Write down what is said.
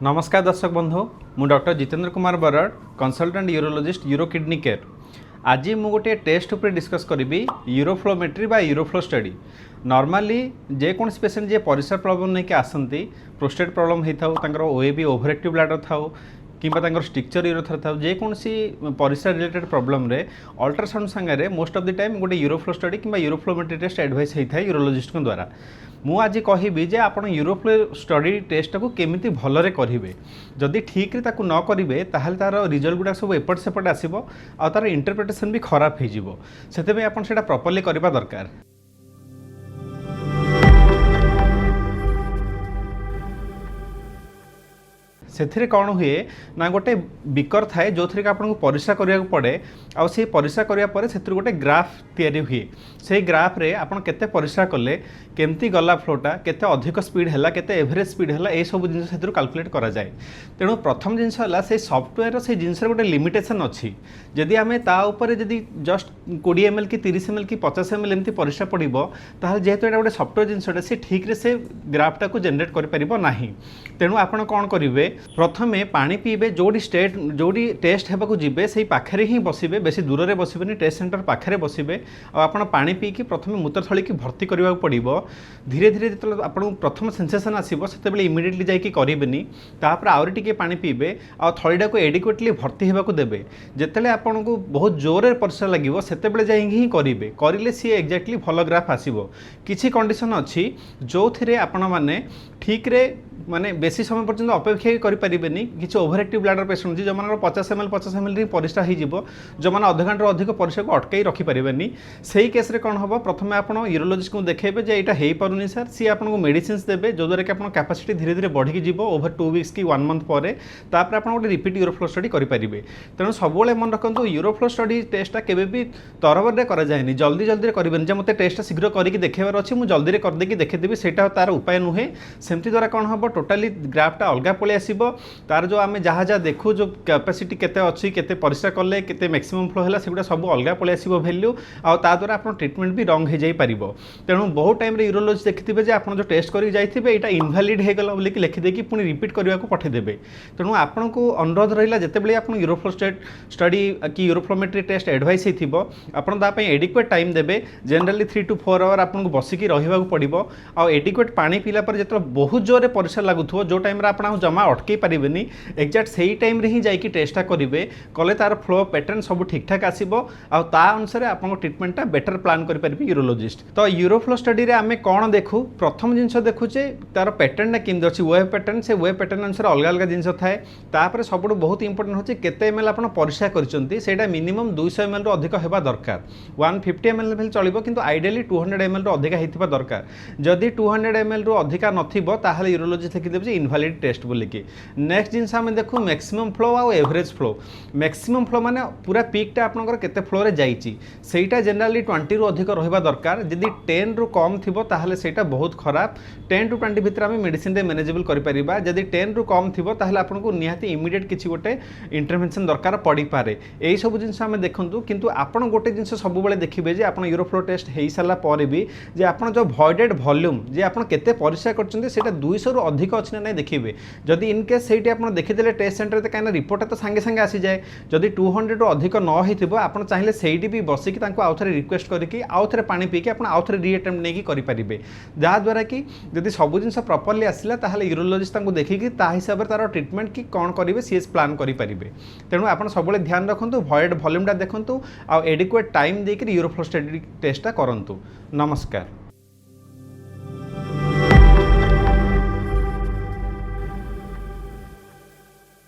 नमस्कार दर्शक बंधु मु doctor Jitendra Kumar Brar consultant urologist euro kidney care. आज मु गोटे टेस्ट उपर डिस्कस करी यूरोफ्लोमेट्री बा यूरोफ्लो स्टडी। नॉर्मली जेकोसी पेसेंट जे परिस्रा प्रॉब्लम नहीं आसती प्रोस्टेट प्रॉब्लम होता है ओएबी ओभर एक्टिव ब्लैडर था कि स्ट्रक्चर यूरोथर था जेकोसी परिस्रा रिलेटेड प्रॉब्लम रे अल्ट्रासाउंड सांगे मोस्ट ऑफ द टाइम गोटे यूरोफ्लो स्टडी कि यूरोफ्लोमेट्री टेस्ट एडवाइस होता है यूरोलॉजिस्ट द्वारा। मु आज कहबी जे आप यूरोफ्लो स्टडी टेस्ट को केमिति भलरे करेंगे। जदि ठीक रे ताकू न करेंगे ताहले तार रिजल्ट गुड़ा सब एपट सेपट आसो आ तार इंटरप्रिटेशन भी खराब हो से आप प्रॉपर्ली करवा दरकार। से कौन हुए ना गोटे बिकर थाए जो थी आपको परिस्रा करने पड़े आ परिस्रा करने से गोटे ग्राफ तैयारी हुए से ग्राफ रे आपन केते परिस्रा कले केमती गला फ्लोटा केते अधिक स्पीड है केते एवरेज स्पीड है ये सब जिन से कैलकुलेट करा जाए। तेणु प्रथम जिनस है सॉफ्टवेयर से जिनस गोटे लिमिटेशन अच्छी जदि आम ताऊपर जदि जस्ट 20 ml कि 30 ml कि 50 ml एमती परिस्रा पड़ो ताहले जेहेतु ये गोटे सॉफ्टवेयर जिनसटा से ठीक रे से ग्राफटा को जनरेट करें। तेणु आपड़ कौन करेंगे प्रथमे पानी पीबे जोड़ी टेस्ट होगा जीवे से पाखे ही बसबे बेसी दूर में बसबे टेस्ट सेंटर पाखे बसबे आपड़ पानी पीकी प्रथम मूत्रथली की भर्ती करने पड़ो। धीरे धीरे जो आपको प्रथम सेंसेसन आसो से इमिडिएटली जाकि करेंगे तापर आउरी टिके पानी पीबे आ थलीटा को एडिक्वेटली भर्ती होगा देवे। जिते आपन को बहुत जोर परिस्रा लगे से ही करेंगे करें सी एक्जाक्टली भल ग्राफ आसो। किसी कंडीशन अच्छी जो थे आपण मैंने ठीक रे माने बेसी समय पर्यंत अपेक्षा करें किसी ओभर एक्टिव ब्लैडर पेसेंट जो 50 ml परिस्रा हो जो मैंने अध घंटे अधिक परिस्रा को अटकई रखिपारे से ही केस कौन हम प्रथम आप यूरोलॉजिस्ट को देखेबे जे यहाँ हो पारुनी सर सी आपको मेडिसिन्स देवे जो द्वारा कि आप कैपेसिटी धीरे धीरे बढ़ी जीव ओभर 2 वीक्स कि 1 मंथ पर तापर आप गोटे रिपीट यूरोफ्लो स्टडी करेंगे। तेणु सब मन रखु यूरोफ्लो स्टडी टेस्टा केवे भी तरबर कराए जल्दी जल्दी करेंगे जे मत टेस्ट शीघ्र करके देखेबार अच्छी मुझे जल्दी करदेकी देखेदेवी से तार उपाय नुहे सेमती द्वारा कौन हम टोटाली ग्राफटा अलग पलि आसो तार जो आम जहाँ जहाँ देखू जो कैपेसिटी केते अच्छी केते परिस्रा कले केते मैक्सिमम फ्लो है सेगुड़ा सब अलग पलि आसो भैल्यू आ द्वारा आप ट्रिटमेंट भी रंग हो जापर। तेणु बहुत टाइम यूरोलॉजी देखिए जे आप जो टेस्ट कर जाइए यहाँ इनभैलिड होगला बोलिक लिखिदेकी पुणी रिपीट करने को पठेदेवे। तेणु आपन को अनुरोध रहा जितेबाला आप यूरोफ्लो स्टडी कि यूरोफ्लोमेट्री टेस्ट एडवाइस होता एडिक्वेट टाइम देवे जनरली 3 to 4 आवर आपको बसिकी रहा पड़ो आ एडिक्वेट पानी पीला जो बहुत जोर परिस्रा लगुव जो टाइम आप जमा अटकई पारे एक्जाक्ट से ही टाइम ही जाकि टेस्टा करेंगे कले तार फ्लो पैटर्न सब ठीक ठाक आसो अनुसार आप ट्रिटमेंटा बेटर प्लान करेंगे यूरोलॉजिस्ट। तो यूरोफ्लो स्टडी रे आमे कौन देखू प्रथम जिनस देखुचे तार पैटर्नटा केमती अच्छी वेव पैटर्न से वेव पैटर्न अनुसार अलग अलग जिनस थाए तापर सब बहुत इंपोर्टेंट होचे केते ml आप परिस्रा करछंती मिनिमम 200 ml रो अधिक हेबा दरकार 150 ml भी चलिबो किंतु आइडियली 200 ml रो अधिक हेतिबा दरकार। जदि 200 ml रो अधिक नथिबो ताहले यूरोलॉजिस्ट लिखिदेबे जे इनवैलिड टेस्ट बोलिकी। नेक्स्ट जिनस आमे देखू मैक्सिमम फ्लो आ एवरेज फ्लो। मैक्सिमम फ्लो माने पूरा पीकटा आपनकर केते फ्लो रे जाईची सेटा जनरली 20 रो अधिक रहबा दरकार। जदि 10 रु कम थिबो ताहले सेटा बहुत खराब 10 to 20 भितर आमे मेडिसिन रे मैनेजेबल करि परिबा। जदि 10 रु कम थिबो ताहले आपनको निहाती इमीडिएट किछि गोटे इंटरवेंशन दरकार पड़ी पारे। एई सब जिनस आमे देखंतु किंतु आपण गोटे जिनस सब बेले देखिबे जे आपण यूरोफ्लो टेस्ट हेई साला पर भी जे आपण जो भॉइडेड वॉल्यूम जे आपण केते परिस्रा करचंती सेटा 200 रु अधिक अछि ना नै देखिबे। जदि इन केस सेठी आपण देखिदेले टेस्ट सेंटर ते काना रिपोर्ट तो संगे संगे आसी जाए। जदि 200 रु अधिक न होइथिबो आपण चाहिले सेठी भी बसिकी तांको आउथरे रिक्वेस्ट करिकी आउथरे पानी पीकी आपण आउथरे रीअटेम्प्ट नेकी करि परिबे जहाँ द्वारा कि जदि सब जिनस प्रॉपर्ली आसिला ताहले यूरोलॉजिस्ट तांको देखिकी ता हिसाब रे तार ट्रीटमेंट कि कौन करेंगे सी प्लान करि परिबे। तेणु आप सब ध्यान रखु भॉइड वॉल्यूमटा देखु आ एडिक्वेट टाइम देकर यूरोफ्लो स्टडी टेस्टा करंतु। नमस्कार।